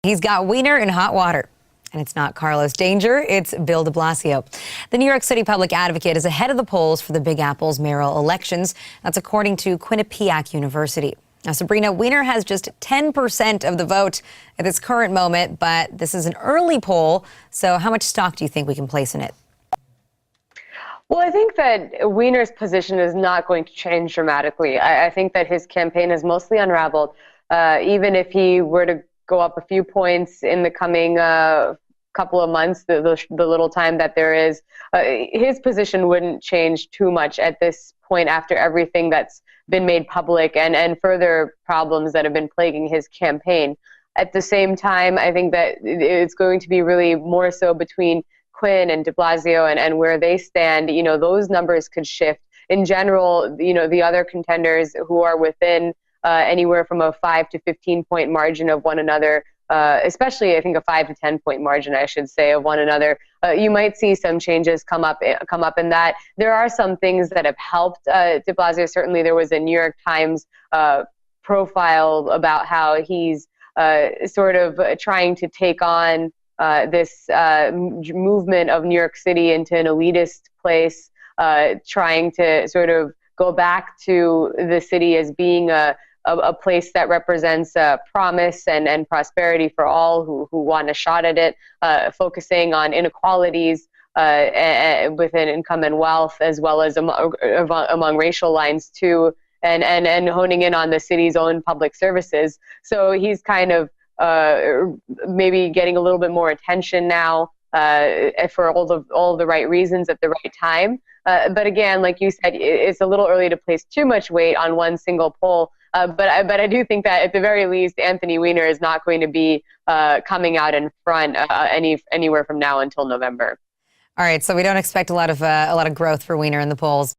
He's got Weiner in hot water. And it's not Carlos Danger, it's Bill de Blasio. The New York City public advocate is ahead of the polls for the Big Apple's mayoral elections. That's according to Quinnipiac University. Now, Sabrina, Weiner has just 10% of the vote at this current moment, but this is an early poll. So how much stock do you think we can place in it? Well, I think that Weiner's position is not going to change dramatically. I think that his campaign is mostly unraveled. Even if he were to go up a few points in the coming couple of months, the little time that there is, his position wouldn't change too much at this point after everything that's been made public and further problems that have been plaguing his campaign. At the same time, I think that it's going to be really more so between Quinn and de Blasio and where they stand. You know, those numbers could shift. In general, you know, the other contenders who are within anywhere from a 5 to 15 point margin of one another, especially I think a 5 to 10 point margin, I should say, of one another, you might see some changes come up in that. There are some things that have helped de Blasio. Certainly there was a New York Times profile about how he's sort of trying to take on this movement of New York City into an elitist place, trying to sort of go back to the city as being a place that represents promise and prosperity for all who want a shot at it, focusing on inequalities within income and wealth, as well as among racial lines too, and honing in on the city's own public services. So he's kind of maybe getting a little bit more attention now for all the right reasons at the right time. But again, like you said, it's a little early to place too much weight on one single poll. But I do think that at the very least, Anthony Weiner is not going to be coming out in front anywhere from now until November. All right, so we don't expect a lot of growth for Weiner in the polls.